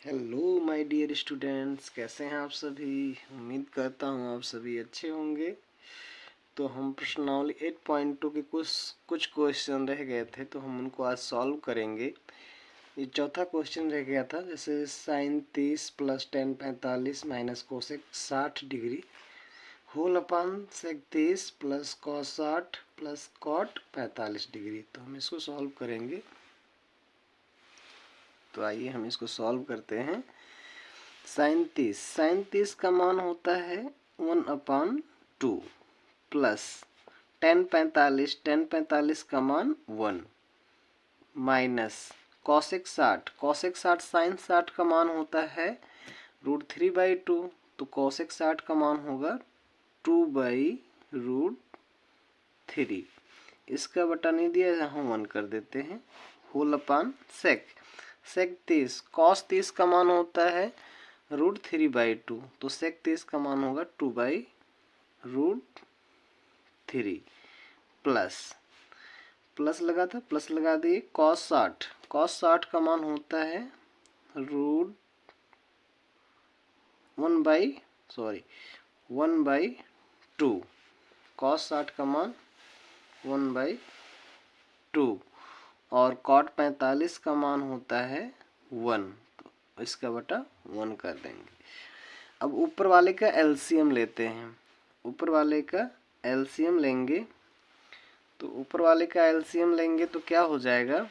Hello my dear students, कैसे हैं आप सभी। उम्मीद करता हूँ आप सभी अच्छे होंगे। तो हम प्रश्नावली 8.2 के कुछ क्वेश्चन रह गए थे, तो हम उनको आज सॉल्व करेंगे। ये चौथा क्वेश्चन रह गया था, जैसे sine 30 plus tan 45 minus cosec 60 degree whole upon sec 30 plus cos 60 plus cot 45 degree. तो हम इसको सॉल्व करेंगे। तो आइए हम इसको सॉल्व करते हैं। साइन 30 का मान होता है 1/2 प्लस टेन 45 का मान 1 माइनस कॉसेक 60 साइन 60 का मान होता है √3/2। तो कॉसेक 60 का मान होगा 2/√3। इसका बटा नहीं दिया, यहाँ 1 कर देते हैं। होल अपान सेक 30 कॉस 30 का मान होता है √3/2। तो सेक 30 का मान होगा 2/√3 प्लस लगा था, प्लस लगा दिए। कॉस 60 का मान होता है √1 1/2। कॉस 60 का मान 1/2 और कॉट 45 का मान होता है 1। तो इसका बटा 1 कर देंगे। अब ऊपर वाले का एलसीएम लेते हैं। ऊपर वाले का एलसीएम लेंगे, तो ऊपर वाले का एलसीएम लेंगे तो क्या हो जाएगा,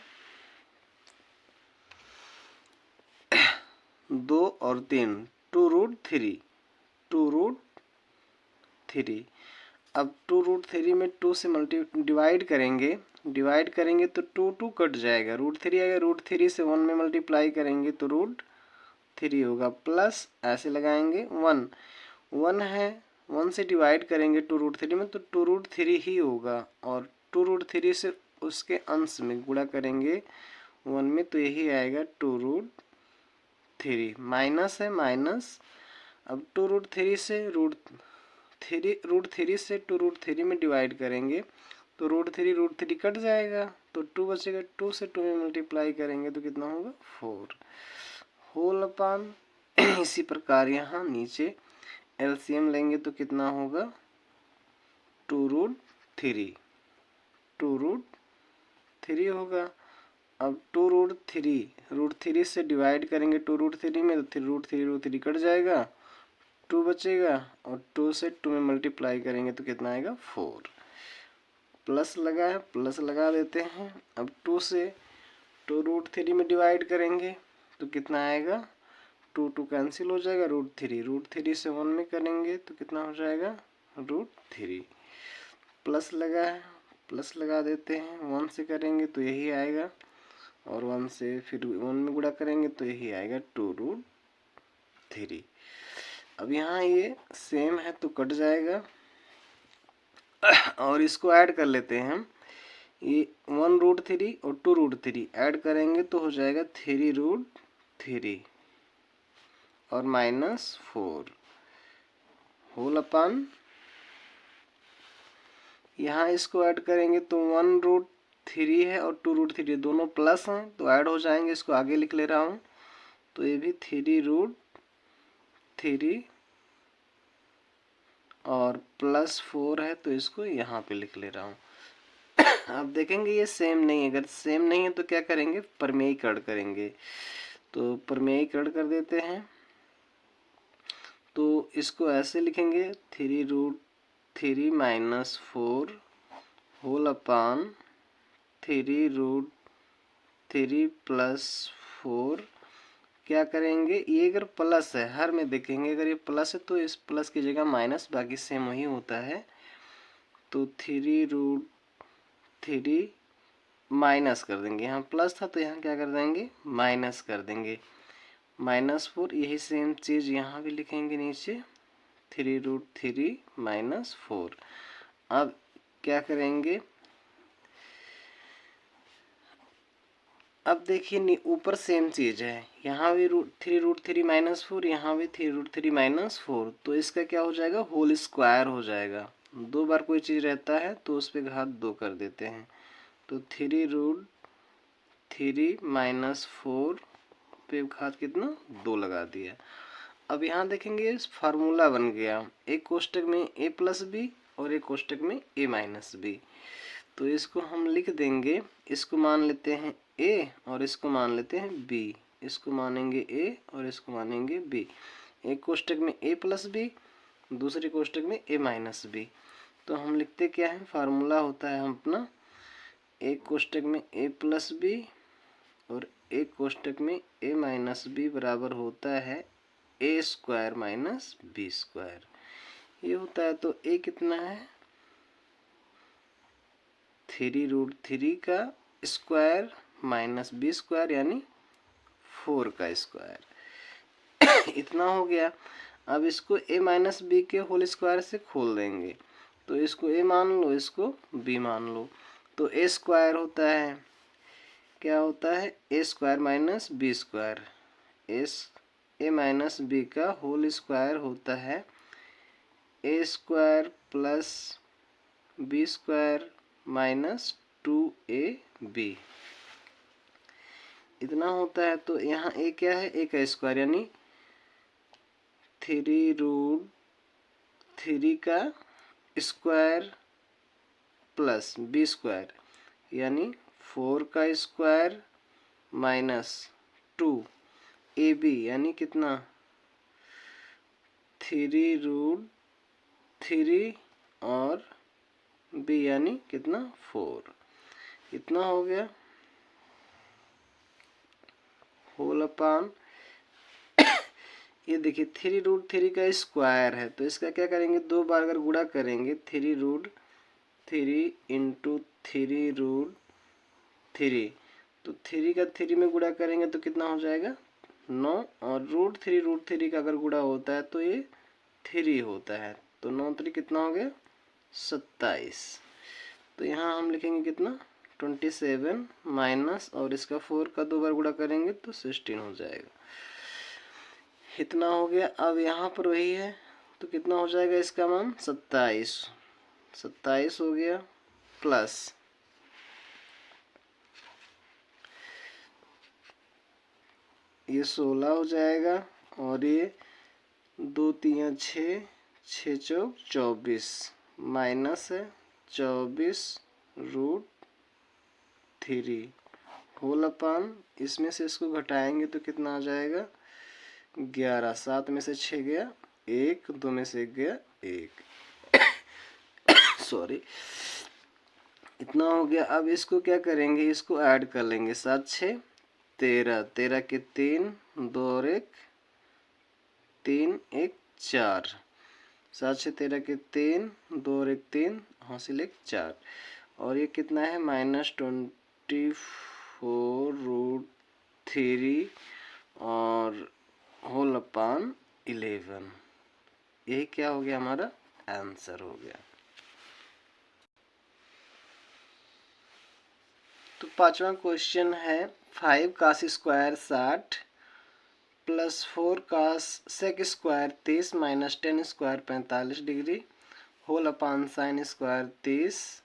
2 और 3 2√3 अब 2√3 में 2 से डिवाइड करेंगे तो 2 कट जाएगा, √3 आएगा। √3 से 1 में मल्टीप्लाई करेंगे तो √3 होगा। प्लस ऐसे लगाएंगे 1 है, 1 से डिवाइड करेंगे 2√3 में तो 2√3 ही होगा। और 2√3 से उसके अंश में गुणा करेंगे 1 में तो यही आएगा 2√3। माइनस है माइनस, अब 2√3 से √3 से 2√3 में डिवाइड करेंगे तो √3 कट जाएगा तो 2 बचेगा। 2 से 2 में मल्टीप्लाई करेंगे तो कितना होगा 4 होल अपान इसी प्रकार यहाँ नीचे एलसीएम लेंगे तो कितना होगा 2√3 होगा। अब 2√3 से डिवाइड करेंगे 2√3 में तो √3 कट जाएगा, 2 बचेगा और 2 से 2 में मल्टीप्लाई करेंगे तो कितना आएगा 4। प्लस लगा है, प्लस लगा देते हैं। अब 2 से 2√3 में डिवाइड करेंगे तो कितना आएगा, 2 कैंसिल हो जाएगा, √3 से 1 में करेंगे तो कितना हो जाएगा √3। प्लस लगा है, प्लस लगा देते हैं। 1 से करेंगे तो यही आएगा और 1 से फिर 1 में गुणा करेंगे तो यही आएगा 2√3। अब यहाँ ये सेम है तो कट जाएगा और इसको ऐड कर लेते हैं हम। ये 1√3 और 2√3 ऐड करेंगे तो हो जाएगा 3√3 और -4 होल अपान, यहाँ इसको ऐड करेंगे तो 1√3 है और 2√3 दोनों प्लस हैं तो ऐड हो जाएंगे। इसको आगे लिख ले रहा हूँ तो ये भी 3√3 और +4 है तो इसको यहाँ पे लिख ले रहा हूँ। आप देखेंगे ये सेम नहीं है, अगर सेम नहीं है तो क्या करेंगे, प्रमेयीकरण करेंगे। तो प्रमेयीकरण कर देते हैं तो इसको ऐसे लिखेंगे 3√3 -4 होल अपान 3√3 +4। क्या करेंगे, ये अगर प्लस है, हर में देखेंगे अगर ये प्लस है तो इस प्लस की जगह माइनस, बाकी सेम वही होता है। तो 3√3 माइनस कर देंगे, यहाँ प्लस था तो यहाँ क्या कर देंगे माइनस कर देंगे, -4। यही सेम चीज़ यहाँ भी लिखेंगे नीचे 3√3 -4। अब क्या करेंगे, अब देखिए ऊपर सेम चीज़ है, यहाँ भी 3√3 -4, यहाँ भी 3√3 -4। तो इसका क्या हो जाएगा, होल स्क्वायर हो जाएगा। 2 बार कोई चीज़ रहता है तो उस पर घात 2 कर देते हैं। तो 3√3 -4 पे घात कितना 2 लगा दिया। अब यहाँ देखेंगे फार्मूला बन गया, एक कोष्टक में a प्लस बी और एक कोष्टक में a माइनस बी। तो इसको हम लिख देंगे, इसको मान लेते हैं a और इसको मान लेते हैं b, इसको मानेंगे a और इसको मानेंगे b। एक कोष्टक में a प्लस बी, दूसरे कोष्टक में a माइनस बी। तो हम लिखते क्या है, फार्मूला होता है हम अपना एक कोष्टक में a प्लस बी और एक कोष्टक में a माइनस बी बराबर होता है a square minus B square, ये होता है। तो a कितना है 3√3 का स्क्वायर माइनस बी स्क्वायर यानी 4 का स्क्वायर इतना हो गया। अब इसको a माइनस बी के होल स्क्वायर से खोल देंगे, तो इसको a मान लो, इसको b मान लो। तो a स्क्वायर होता है, क्या होता है a square minus B square, a minus B का होल स्क्वायर होता है a square plus B square minus 2ab इतना होता है। तो यहाँ a क्या है, a का स्क्वायर यानी 3√3 का स्क्वायर प्लस बी स्क्वायर यानी 4 का स्क्वायर माइनस 2ab यानी कितना 3√3 और b यानी कितना 4, इतना हो गया होल अपान। ये देखिए 3√3 का स्क्वायर है, तो इसका क्या करेंगे, 2 बार अगर गुणा करेंगे 3√3 इंटू 3√3, तो 3 का 3 में गुणा करेंगे तो कितना हो जाएगा 9, और √3 का अगर गुणा होता है तो ये 3 होता है, तो 9 3 कितना हो गया 27। तो यहाँ हम लिखेंगे कितना 27 माइनस, और इसका 4 का 2 बार गुणा करेंगे तो 16 हो जाएगा, इतना हो गया। अब यहाँ पर वही है, तो कितना हो जाएगा इसका मान 27 हो गया, प्लस ये 16 हो जाएगा, और ये 2 3 6 6 चौक 24 माइनस है 24√3 होल अपान, इसमें से इसको घटाएंगे तो कितना आ जाएगा 11, 7 में से 6 गया 1, 2 में से 1 गया 1 सॉरी, इतना हो गया। अब इसको क्या करेंगे, इसको ऐड कर लेंगे, 7 6 13, 13 के 3, 2 और 1 3 1 4, 7 6 13 के 3, 2 और 1 3 हासिल 1 4, और ये कितना है -24√3 और होल अपान 11, यही क्या हो गया हमारा आंसर हो गया। तो पांचवा क्वेश्चन है 5 cos square 60 plus 4 cos sec square 30 minus 10 square 45 degree whole upon sine square 30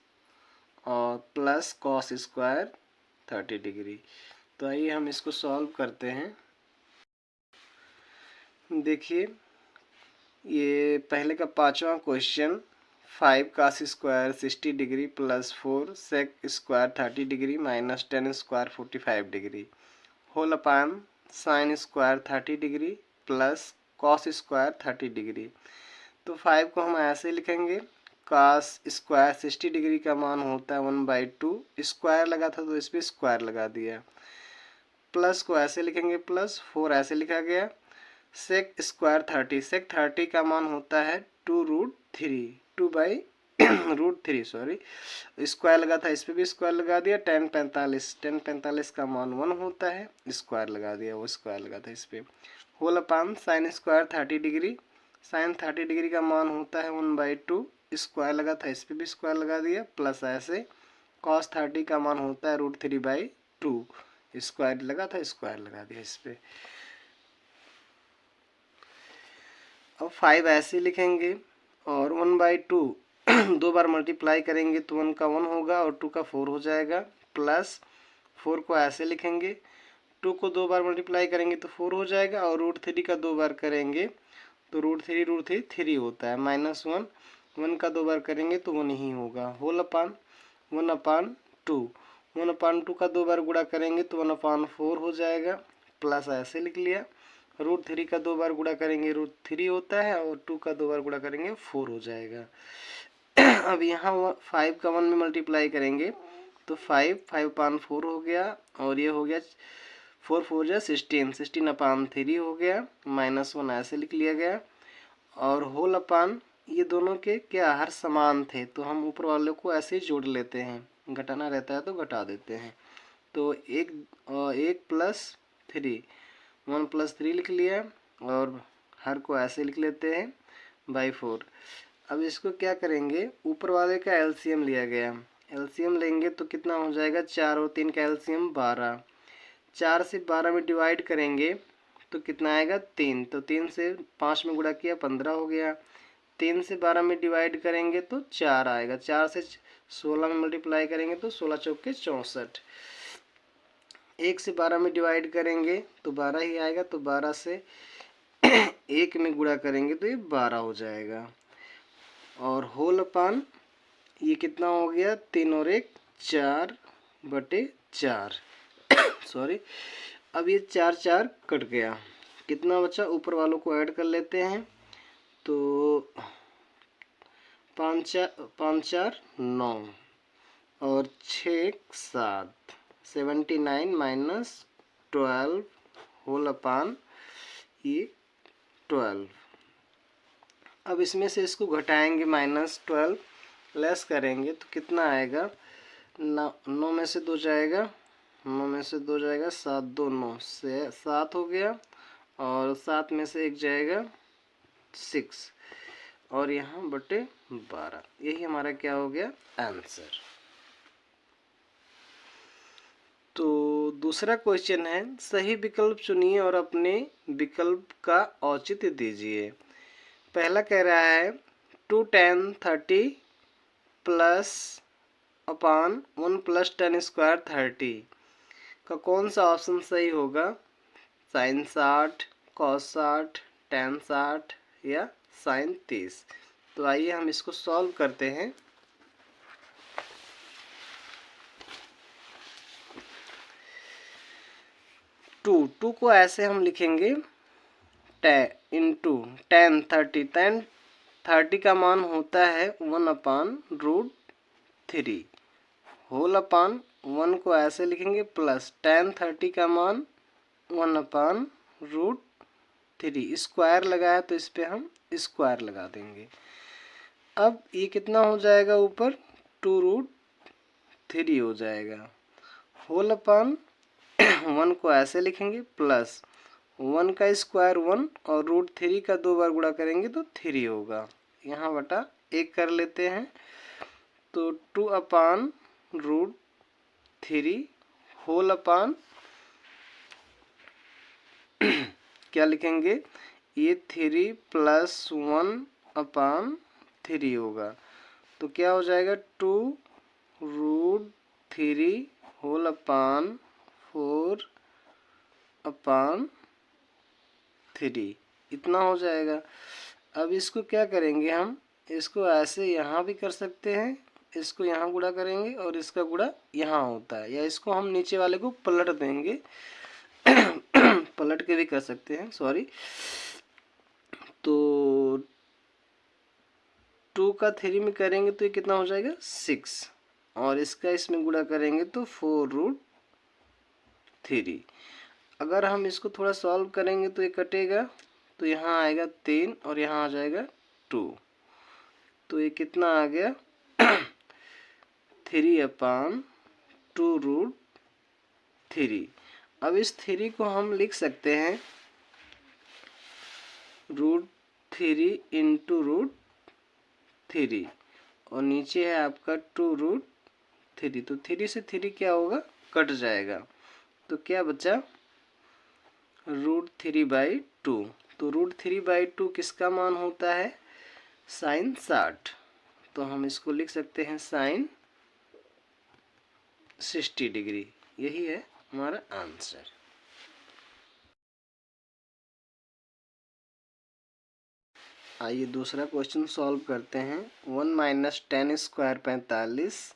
और प्लस कॉस स्क्वायर 30 डिग्री। तो आइए हम इसको सॉल्व करते हैं। देखिए ये पहले का पांचवा question 5 cos square 60 degree plus 4 sec square 30 degree minus 10 square 45 degree whole upon sine square 30 degree plus cos square 30 degree. तो 5 को हम ऐसे लिखेंगे, cos स्क्वायर 60 डिग्री का मान होता है 1/2, स्क्वायर लगा था तो इस पर स्क्वायर लगा दिया, प्लस को ऐसे लिखेंगे प्लस 4 ऐसे लिखा गया, सेक स्क्वायर 30, सेक 30 का मान होता है 2√3, 2/√3 सॉरी, स्क्वायर लगा था इस पे भी स्क्वायर लगा दिया, 10 45 का मान 1 होता है, स्क्वायर लगा दिया, वो स्क्वायर लगा था इस पे, whole upon sine square 30 degree, sine 30 degree का मान होता है 1/2, स्क्वायर लगा था इस पे भी स्क्वायर लगा दिया, प्लस ऐसे कॉस 30 का मान होता है √3/2, स्क्वायर लगा था स्क्वायर लगा दिया इस पे। अब 5 ऐसे लिखेंगे और 1/2 दो बार मल्टीप्लाई करेंगे तो 1 का 1 होगा और 2 का 4 हो जाएगा, प्लस 4 को ऐसे लिखेंगे 2 को 2 बार मल्टीप्लाई करेंगे तो 4 हो जाएगा, और √3 का 2 बार करेंगे तो √3 3 होता है, -1 1 का 2 बार करेंगे तो 1 ही होगा, होल अपान 1/2 1/2 का 2 बार गुणा करेंगे तो 1/4 हो जाएगा, प्लस ऐसे लिख लिया। √3 का 2 बार गुणा करेंगे √3 होता है, और 2 का 2 बार गुणा करेंगे 4 हो जाएगा। अब यहाँ 5 का 1 में मल्टीप्लाई करेंगे तो 5/4 हो गया, और ये हो गया 4 4 जा 16 16/3 हो गया, -1 ऐसे लिख लिया गया। और होल अपान ये दोनों के क्या हर समान थे, तो हम ऊपर वाले को ऐसे ही जोड़ लेते हैं, घटाना रहता है तो घटा देते हैं। तो 1 +3 1 + 3 लिख लिया, और हर को ऐसे लिख लेते हैं /4। अब इसको क्या करेंगे, ऊपर वाले का एलसीएम लिया गया, एलसीएम लेंगे तो कितना हो जाएगा, 4 और 3 का एलसीएम 12, 4 से 12 में डिवाइड करेंगे तो कितना आएगा 3, तो 3 से 5 में गुणा किया 15 हो गया, 3 से 12 में डिवाइड करेंगे तो 4 आएगा, 4 से 16 में मल्टीप्लाई करेंगे तो 16 चौके 64, 1 से 12 में डिवाइड करेंगे तो 12 ही आएगा, तो 12 से 1 में गुणा करेंगे तो ये 12 हो जाएगा। और होल अपान ये कितना हो गया, 3 और 1 4/4 सॉरी। अब ये 4 4 कट गया, कितना बचा, ऊपर वालों को ऐड कर लेते हैं तो 5 4 9 और 6 7 79 - 12 होल अपान ये 12। अब इसमें से इसको घटाएंगे, -12 लेस करेंगे तो कितना आएगा, 9 में से 2 जाएगा, 9 में से 2 जाएगा, 7 2 9 से 7 हो गया, और 7 में से 1 जाएगा 6, और यहाँ /12, यही हमारा क्या हो गया आंसर। तो दूसरा क्वेश्चन है, सही विकल्प चुनिए और अपने विकल्प का औचित्य दीजिए। पहला कह रहा है 2 10 30 प्लस अपान 1 + 10² 30 का कौन सा ऑप्शन सही होगा, sin 60, cos 60, tan 60 या sin 30। तो आइए हम इसको सॉल्व करते हैं। टू को ऐसे हम लिखेंगे इंटू tan 30 का मान होता है 1/√3, होल अपान 1 को ऐसे लिखेंगे प्लस tan 30 का मान 1/√3, स्क्वायर लगाया तो इस पे हम स्क्वायर लगा देंगे। अब ये कितना हो जाएगा, ऊपर 2√3 हो जाएगा, होल अपान 1 को ऐसे लिखेंगे प्लस 1 का स्क्वायर 1 और √3 का 2 बार गुणा करेंगे तो 3 होगा, यहाँ बटा 1 कर लेते हैं, तो 2/√3 होल अपान क्या लिखेंगे, ये 3 + 1/3 होगा, तो क्या हो जाएगा 2√3 होल अपान 4/3 इतना हो जाएगा। अब इसको क्या करेंगे, हम इसको ऐसे यहाँ भी कर सकते हैं, इसको यहाँ गुणा करेंगे और इसका गुणा यहाँ होता है, या इसको हम नीचे वाले को पलट देंगे पलट के भी कर सकते हैं, सॉरी। तो 2 का 3 में करेंगे तो ये कितना हो जाएगा 6, और इसका इसमें गुणा करेंगे तो 4√3। अगर हम इसको थोड़ा सॉल्व करेंगे तो ये कटेगा, तो यहाँ आएगा 3 और यहाँ आ जाएगा 2, तो ये कितना आ गया 3/2√3। अब इस 3 को हम लिख सकते हैं √3 इंटू √3, और नीचे है आपका 2√3, तो 3 से 3 क्या होगा, कट जाएगा, तो क्या बचा √3/2। तो √3/2 किसका मान होता है, sin 60, तो हम इसको लिख सकते हैं sin 60 डिग्री, यही है हमारा आंसर। आइए दूसरा क्वेश्चन सॉल्व करते हैं। 1 minus 10 square 45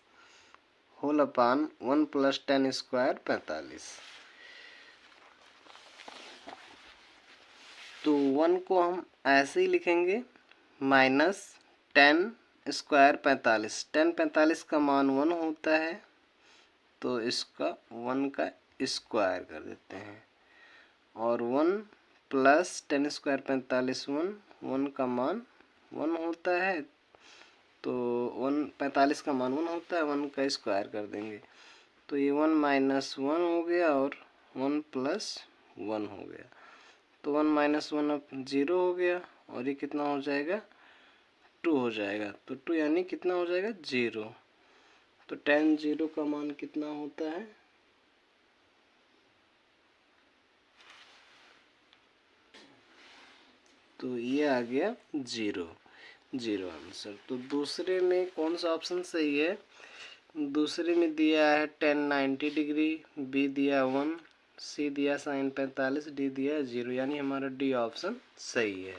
whole upon 1 plus 10 square 45। तो 1 को हम ऐसे ही लिखेंगे माइनस 10 स्क्वायर 45। 10 45 का मान 1 होता है, तो इसका 1 का स्क्वायर कर देते हैं। और 1 प्लस 10 स्क्वायर 45 1 का मान 1 होता है, तो 45 का मान 1 होता है, 1 का स्क्वायर कर देंगे। तो ये 1 माइनस 1 हो गया और 1 प्लस 1 हो गया। तो 1 माइनस 1 अब 0 हो गया और ये कितना हो जाएगा 2 हो जाएगा। तो 2 यानी कितना हो जाएगा 0। तो tan 0 का मान कितना होता है, तो ये आ गया 0 आंसर। तो दूसरे में कौन सा ऑप्शन सही है? दूसरे में दिया है tan 90 डिग्री, बी दिया 1, सी दिया sin 45, डी दिया 0, यानी हमारा डी ऑप्शन सही है।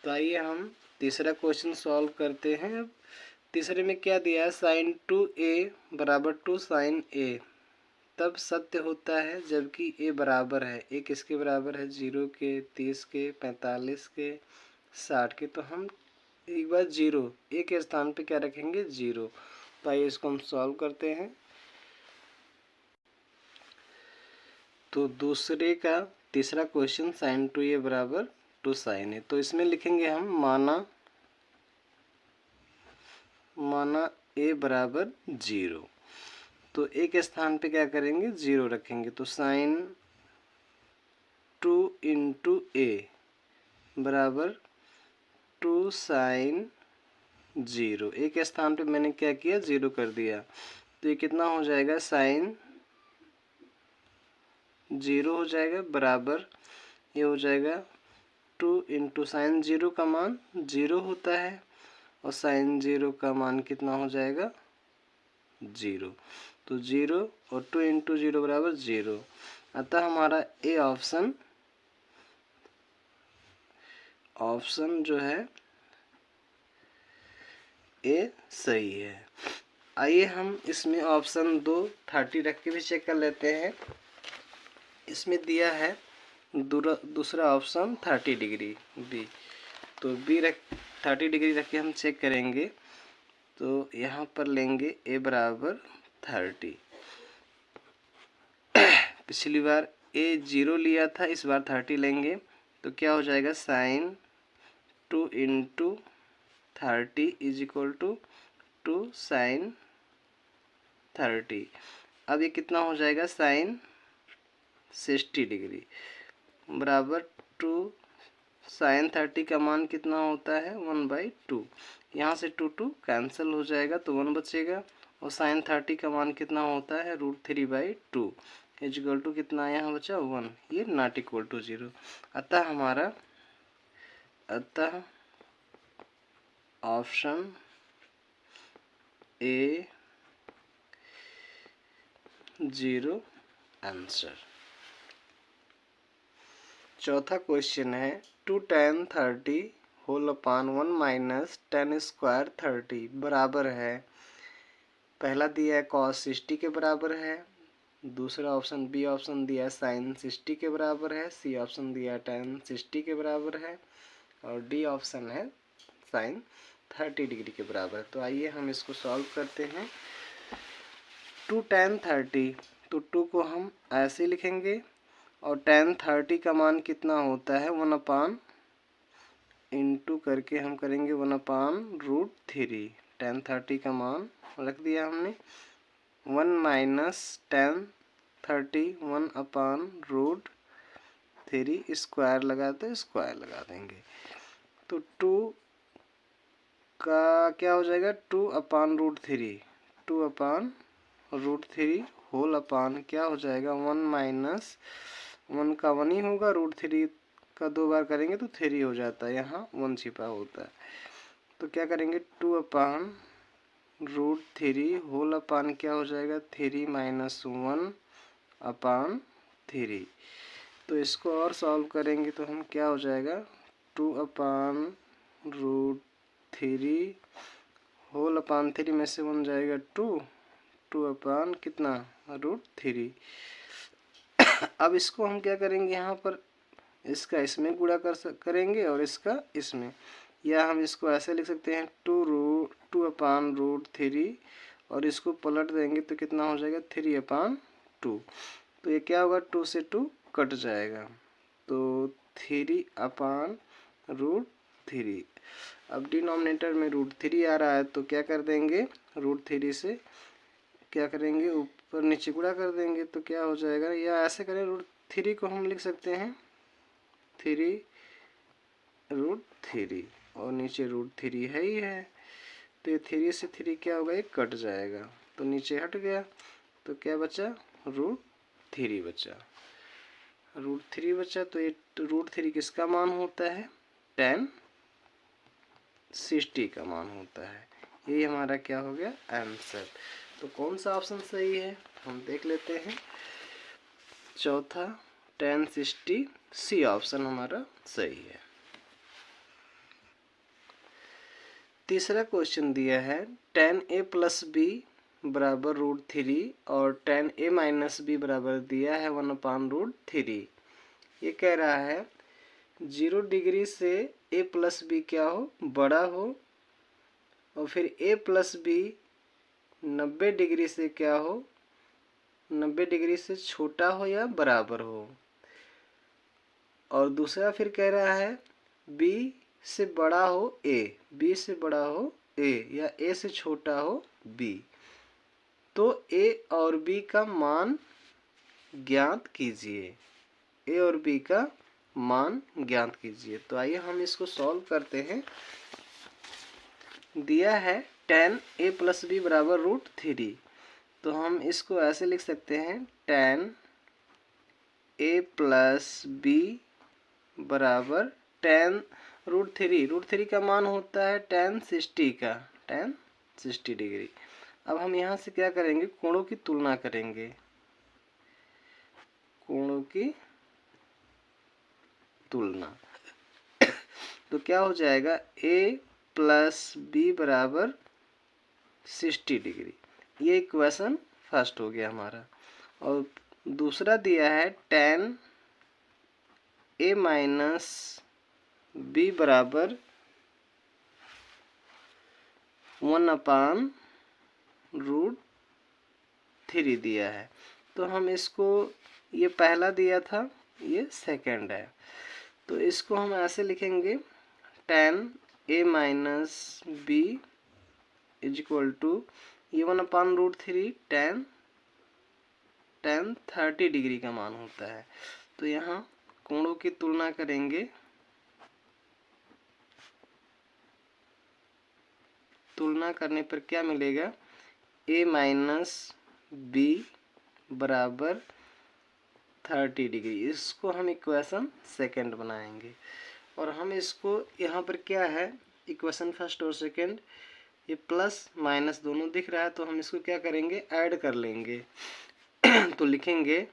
तो आइए हम तीसरा क्वेश्चन सॉल्व करते हैं। अब तीसरे में क्या दिया है, sin 2a बराबर 2 sin a तब सत्य होता है जबकि a बराबर है, a किसके बराबर है 0 के, 30 के, 45 के, 60 के। तो हम एक बार 0 a के स्थान पे क्या रखेंगे 0। तो आइए इसको हम सॉल्व करते हैं। तो दूसरे का तीसरा क्वेश्चन sin 2a बराबर 2 sin a, तो इसमें लिखेंगे हम माना a बराबर 0। तो a के स्थान पे क्या करेंगे 0 रखेंगे। तो sin 2 इंटू a बराबर 2 sin 0। a के स्थान पे मैंने क्या किया 0 कर दिया। तो ये कितना हो जाएगा sin 0 हो जाएगा बराबर ये हो जाएगा 2 इंटू साइन 0 का मान 0 होता है और साइन 0 का मान कितना हो जाएगा 0। तो 0 और 2 इंटू 0 बराबर 0। अतः हमारा ए ऑप्शन जो है ए सही है। आइए हम इसमें ऑप्शन 2 30 रख के भी चेक कर लेते हैं। इसमें दिया है दूसरा ऑप्शन 30 डिग्री बी, तो बी 30 डिग्री रख के हम चेक करेंगे। तो यहाँ पर लेंगे ए बराबर 30। पिछली बार ए 0 लिया था, इस बार 30 लेंगे। तो क्या हो जाएगा sine 2 into 30 is equal to 2 sine 30। अब ये कितना हो जाएगा साइन 60 डिग्री बराबर 2 साइन 30 का मान कितना होता है 1/2। यहाँ से 2 कैंसिल हो जाएगा तो 1 बचेगा और साइन 30 का मान कितना होता है √3/2 इज इक्वल टू कितना यहाँ बचा 1। ये नॉट इक्वल टू 0। अतः ऑप्शन ए 0 आंसर। चौथा क्वेश्चन है 2 tan 30 whole upon 1 minus 10 square 30 बराबर है। पहला दिया है cos 60 के बराबर है, दूसरा ऑप्शन बी ऑप्शन दिया है sin 60 के बराबर है, सी ऑप्शन दिया है tan 60 के बराबर है और डी ऑप्शन है sin 30 डिग्री के बराबर। तो आइए हम इसको सॉल्व करते हैं। 2 tan 30, तो 2 को हम ऐसे लिखेंगे और tan 30 का मान कितना होता है 1 इंटू करके हम करेंगे 1/√3। tan 30 का मान रख दिया हमने 1 माइनस tan 30 1/√3 स्क्वायर लगाते स्क्वायर लगा देंगे। तो 2 का क्या हो जाएगा 2/√3 2/√3 होल अपान क्या हो जाएगा 1 माइनस 1 का 1 ही होगा, √3 का 2 बार करेंगे तो 3 हो जाता है, यहाँ 1 छिपा होता है। तो क्या करेंगे 2/√3 होल अपान क्या हो जाएगा 3 माइनस 1/3। तो इसको और सॉल्व करेंगे तो हम क्या हो जाएगा 2/√3 होल/3 में से बन जाएगा 2 कितना √3। अब इसको हम क्या करेंगे, यहाँ पर इसका इसमें गुणा करेंगे और इसका इसमें, या हम इसको ऐसे लिख सकते हैं 2/√3 और इसको पलट देंगे तो कितना हो जाएगा 3/2। तो ये क्या होगा, 2 से 2 कट जाएगा तो 3/√3। अब डिनोमिनेटर में √3 आ रहा है तो क्या कर देंगे, √3 से क्या करेंगे ऊपर नीचे गुणा कर देंगे तो क्या हो जाएगा, या ऐसे करें √3 को हम लिख सकते हैं 3√3 और नीचे √3 है ही है, तो ये 3 से 3 क्या होगा, ये कट जाएगा तो नीचे हट गया तो क्या बचा, √3 बचा। √3 बचा तो ये √3 किसका मान होता है, tan 60 का मान होता है। यही हमारा क्या हो गया आंसर। तो कौन सा ऑप्शन सही है हम देख लेते हैं। चौथा tan 60 सी ऑप्शन हमारा सही है। तीसरा क्वेश्चन दिया है tan a + b बराबर √3 और tan a - b बराबर दिया है 1/√3। ये कह रहा है 0 डिग्री से a + b क्या हो, बड़ा हो, और फिर a + b 90 डिग्री से क्या हो, 90 डिग्री से छोटा हो या बराबर हो। और दूसरा फिर कह रहा है b से बड़ा हो a, b से बड़ा हो a या a से छोटा हो b। तो a और b का मान ज्ञात कीजिए, a और b का मान ज्ञात कीजिए। तो आइए हम इसको सॉल्व करते हैं। दिया है tan a + b बराबर √3, तो हम इसको ऐसे लिख सकते हैं tan a + b बराबर tan √3 का मान होता है tan 60 का, tan 60 डिग्री। अब हम यहाँ से क्या करेंगे, कोणों की तुलना करेंगे, कोणों की तुलना। तो क्या हो जाएगा, a + b बराबर 60 डिग्री। ये इक्वेशन फर्स्ट हो गया हमारा। और दूसरा दिया है tan a - b बराबर 1/√3 दिया है। तो हम इसको, ये पहला दिया था, ये सेकंड है, तो इसको हम ऐसे लिखेंगे tan a - b = ये 1/√3 tan 30 डिग्री का मान होता है। तो यहाँ कोणों की तुलना करेंगे, तुलना करने पर क्या मिलेगा, a - b बराबर 30 डिग्री। इसको हम इक्वेशन सेकंड बनाएंगे। और हम इसको यहाँ पर क्या है, इक्वेशन फर्स्ट और सेकंड, ये प्लस माइनस दोनों दिख रहा है, तो हम इसको क्या करेंगे, ऐड कर लेंगे। तो लिखेंगे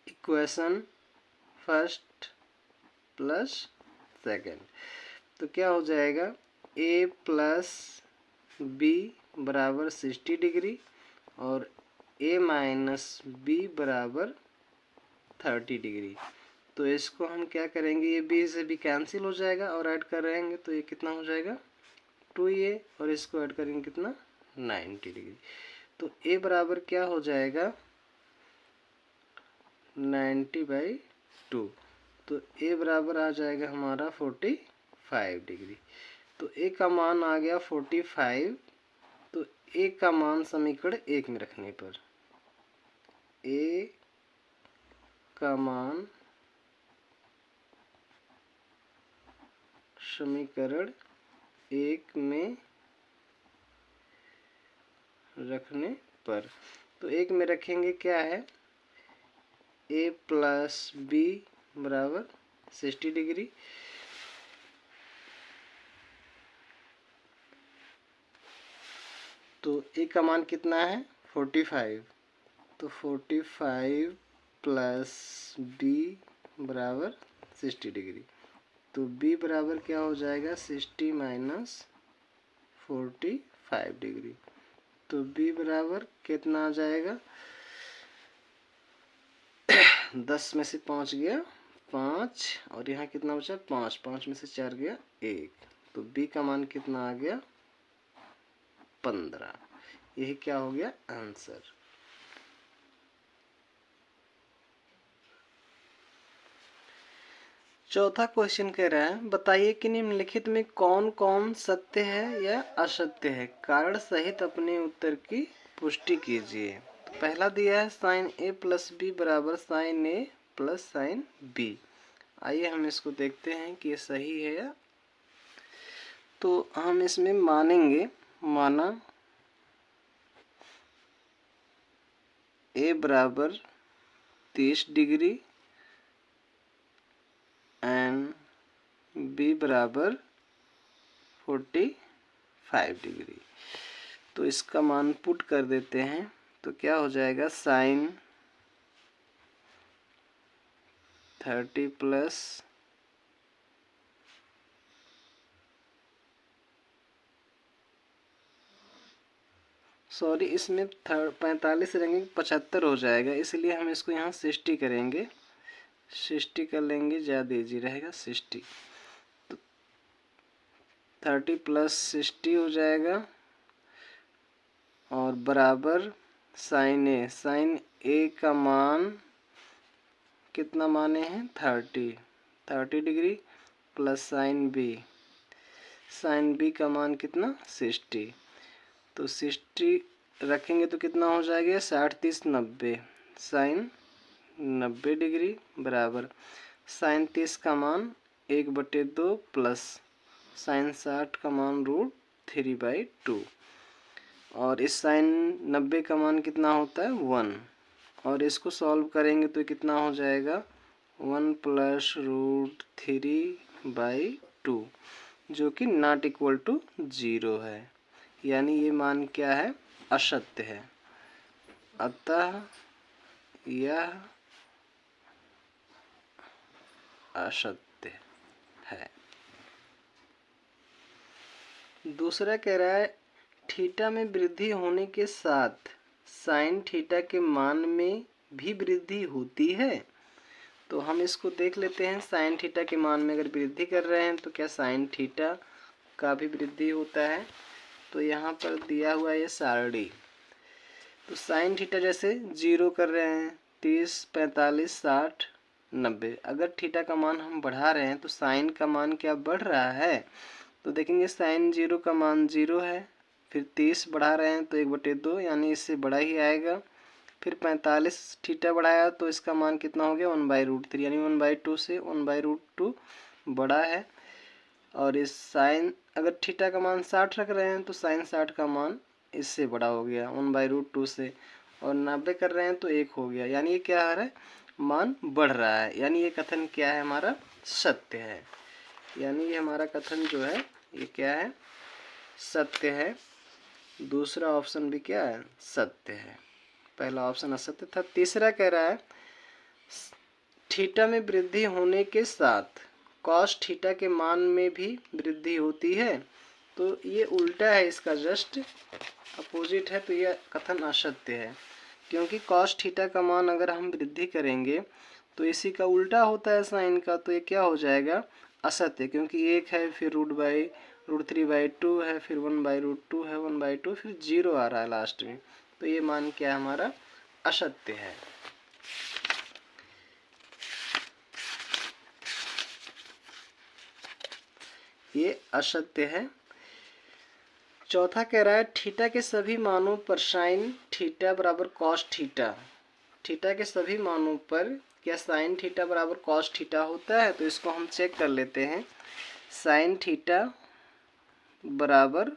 इक्वेशन फर्स्ट प्लस सेकंड, तो क्या हो जाएगा, a + b बराबर 60 डिग्री और a - b बराबर 30 डिग्री। तो इसको हम क्या करेंगे, ये b से b कैंसिल हो जाएगा और ऐड कर रहेंगे तो ये कितना हो जाएगा 2a, और इसको ऐड करेंगे कितना 90 डिग्री। तो a बराबर क्या हो जाएगा 90/2। तो a बराबर आ जाएगा हमारा 45 डिग्री। तो a का मान आ गया 45। तो a का मान समीकरण 1 में रखने पर, a का मान समीकरण 1 में रखने पर, तो 1 में रखेंगे क्या है, a + b बराबर 60 डिग्री, तो a का मान कितना है 45, तो 45 + b बराबर 60 डिग्री। तो b बराबर क्या हो जाएगा 60 माइनस 45 डिग्री। तो b बराबर कितना आ जाएगा 10 में से 5 गया 5 और यहाँ कितना बचा 5, 5 में से 4 गया 1। तो b का मान कितना आ गया 15। यही क्या हो गया आंसर। चौथा क्वेश्चन कह रहा है बताइए कि निम्नलिखित में कौन कौन सत्य है या असत्य है, कारण सहित अपने उत्तर की पुष्टि कीजिए। तो पहला दिया है साइन ए प्लस बी बराबर साइन ए प्लस साइन बी। आइए हम इसको देखते हैं कि ये सही है या, तो हम इसमें मानेंगे, माना ए बराबर 30 डिग्री एंड बी बराबर 45 डिग्री। तो इसका मान पुट कर देते हैं तो क्या हो जाएगा साइन 30 प्लस सॉरी इसमें 45 रहेंगे 75 हो जाएगा, इसलिए हम इसको यहाँ 60 करेंगे, 60 कर लेंगे, ज़्यादा इजी रहेगा 60। तो 30 प्लस 60 हो जाएगा और बराबर साइन ए का मान कितना माने हैं 30 डिग्री प्लस साइन बी का मान कितना 60। तो 60 रखेंगे तो कितना हो जाएगा 60 30 90 साइन 90 डिग्री बराबर साइन 30 का मान 1/2 प्लस साइन 60 का मान √3/2 और इस साइन 90 का मान कितना होता है 1 और इसको सॉल्व करेंगे तो कितना हो जाएगा 1 प्लस √3/2 जो कि नॉट इक्वल टू 0 है, यानी ये मान क्या है असत्य है। अतः यह असत्य है। दूसरा कह रहा है थीटा में वृद्धि होने के साथ साइन थीटा के मान में भी वृद्धि होती है। तो हम इसको देख लेते हैं, साइन थीटा के मान में अगर वृद्धि कर रहे हैं तो क्या साइन थीटा का भी वृद्धि होता है। तो यहाँ पर दिया हुआ ये सारणी, तो साइन थीटा जैसे 0 कर रहे हैं 30 45 60 90, अगर थीटा का मान हम बढ़ा रहे हैं तो साइन का मान क्या बढ़ रहा है। तो देखेंगे साइन 0 का मान 0 है, फिर 30 बढ़ा रहे हैं तो 1/2 यानी इससे बड़ा ही आएगा, फिर 45 थीटा बढ़ाया तो इसका मान कितना हो गया 1/√3 यानी 1/2 से 1/√2 बड़ा है। और इस साइन अगर थीटा का मान 60 रख रहे हैं तो साइन 60 का मान इससे बड़ा हो गया 1/√2 से, और 90 कर रहे हैं तो 1 हो गया, यानी ये क्या आ रहा है मान बढ़ रहा है, यानी ये कथन क्या है हमारा सत्य है। यानी ये हमारा कथन जो है ये क्या है सत्य है। दूसरा ऑप्शन भी क्या है सत्य है, पहला ऑप्शन असत्य था। तीसरा कह रहा है थीटा में वृद्धि होने के साथ कॉस थीटा के मान में भी वृद्धि होती है। तो ये उल्टा है, इसका जस्ट अपोजिट है, तो यह कथन असत्य है, क्योंकि कॉस थीटा का मान अगर हम वृद्धि करेंगे तो इसी का उल्टा होता है साइन का, तो ये क्या हो जाएगा असत्य, क्योंकि 1 है फिर √3/2 है फिर 1/√2 है 1/2 फिर 0 आ रहा है लास्ट में, तो ये मान क्या हमारा असत्य है। ये असत्य है। चौथा कह रहा है थीटा के सभी मानों पर साइन थीटा बराबर कॉस थीटा, थीटा के सभी मानों पर क्या साइन थीटा बराबर कॉस थीटा होता है। तो इसको हम चेक कर लेते हैं, साइन थीटा बराबर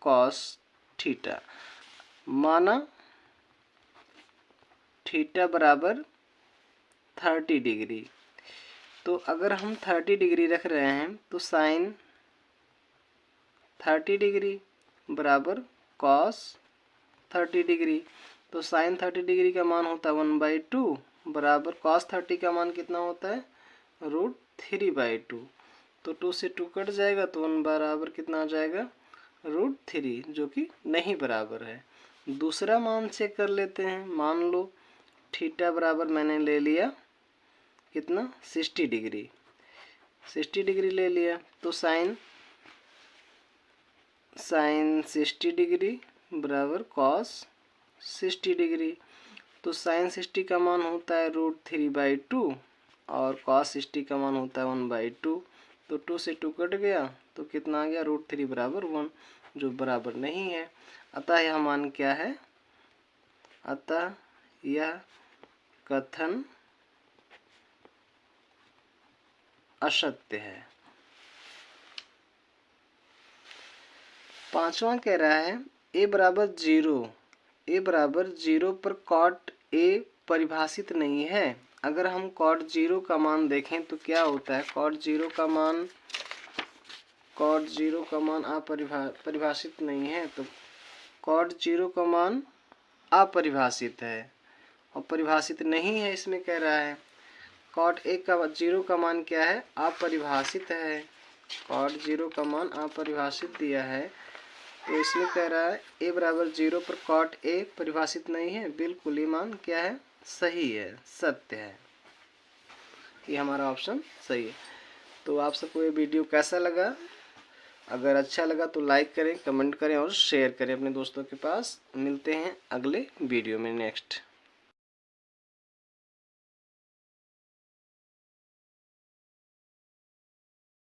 कॉस थीटा, माना थीटा बराबर 30 डिग्री, तो अगर हम 30 डिग्री रख रहे हैं तो साइन 30 डिग्री बराबर कॉस 30 डिग्री, तो साइन 30 डिग्री का मान होता है 1/2 बराबर कॉस 30 का मान कितना होता है √3/2। तो 2 से 2 कट जाएगा तो 1 बराबर कितना आ जाएगा √3, जो कि नहीं बराबर है। दूसरा मान चेक कर लेते हैं। मान लो थीटा बराबर मैंने ले लिया कितना 60 डिग्री, 60 डिग्री ले लिया तो साइन 60 डिग्री बराबर कॉस 60 डिग्री। तो साइन 60 का मान होता है √3/2 और कॉस 60 का मान होता है 1/2। तो 2 से 2 कट गया तो कितना आ गया √3 बराबर 1, जो बराबर नहीं है। अतः यह मान क्या है? अतः यह कथन असत्य है। पांचवा कह रहा है a बराबर 0 पर कॉट a परिभाषित नहीं है। अगर हम कॉट 0 का मान देखें तो क्या होता है? कॉट 0 का मान अपरिभाषित नहीं है, तो कॉट 0 का मान अपरिभाषित है और परिभाषित नहीं है। इसमें कह रहा है कॉट 0 का मान क्या है? अपरिभाषित है। कॉट 0 का मान अपरिभाषित दिया है, तो इसमें कह रहा है a बराबर 0 पर कॉट a परिभाषित नहीं है। बिल्कुल ये मान क्या है? सही है, सत्य है। ये हमारा ऑप्शन सही है। तो आप सबको ये वीडियो कैसा लगा? अगर अच्छा लगा तो लाइक करें, कमेंट करें और शेयर करें अपने दोस्तों के पास। मिलते हैं अगले वीडियो में नेक्स्ट।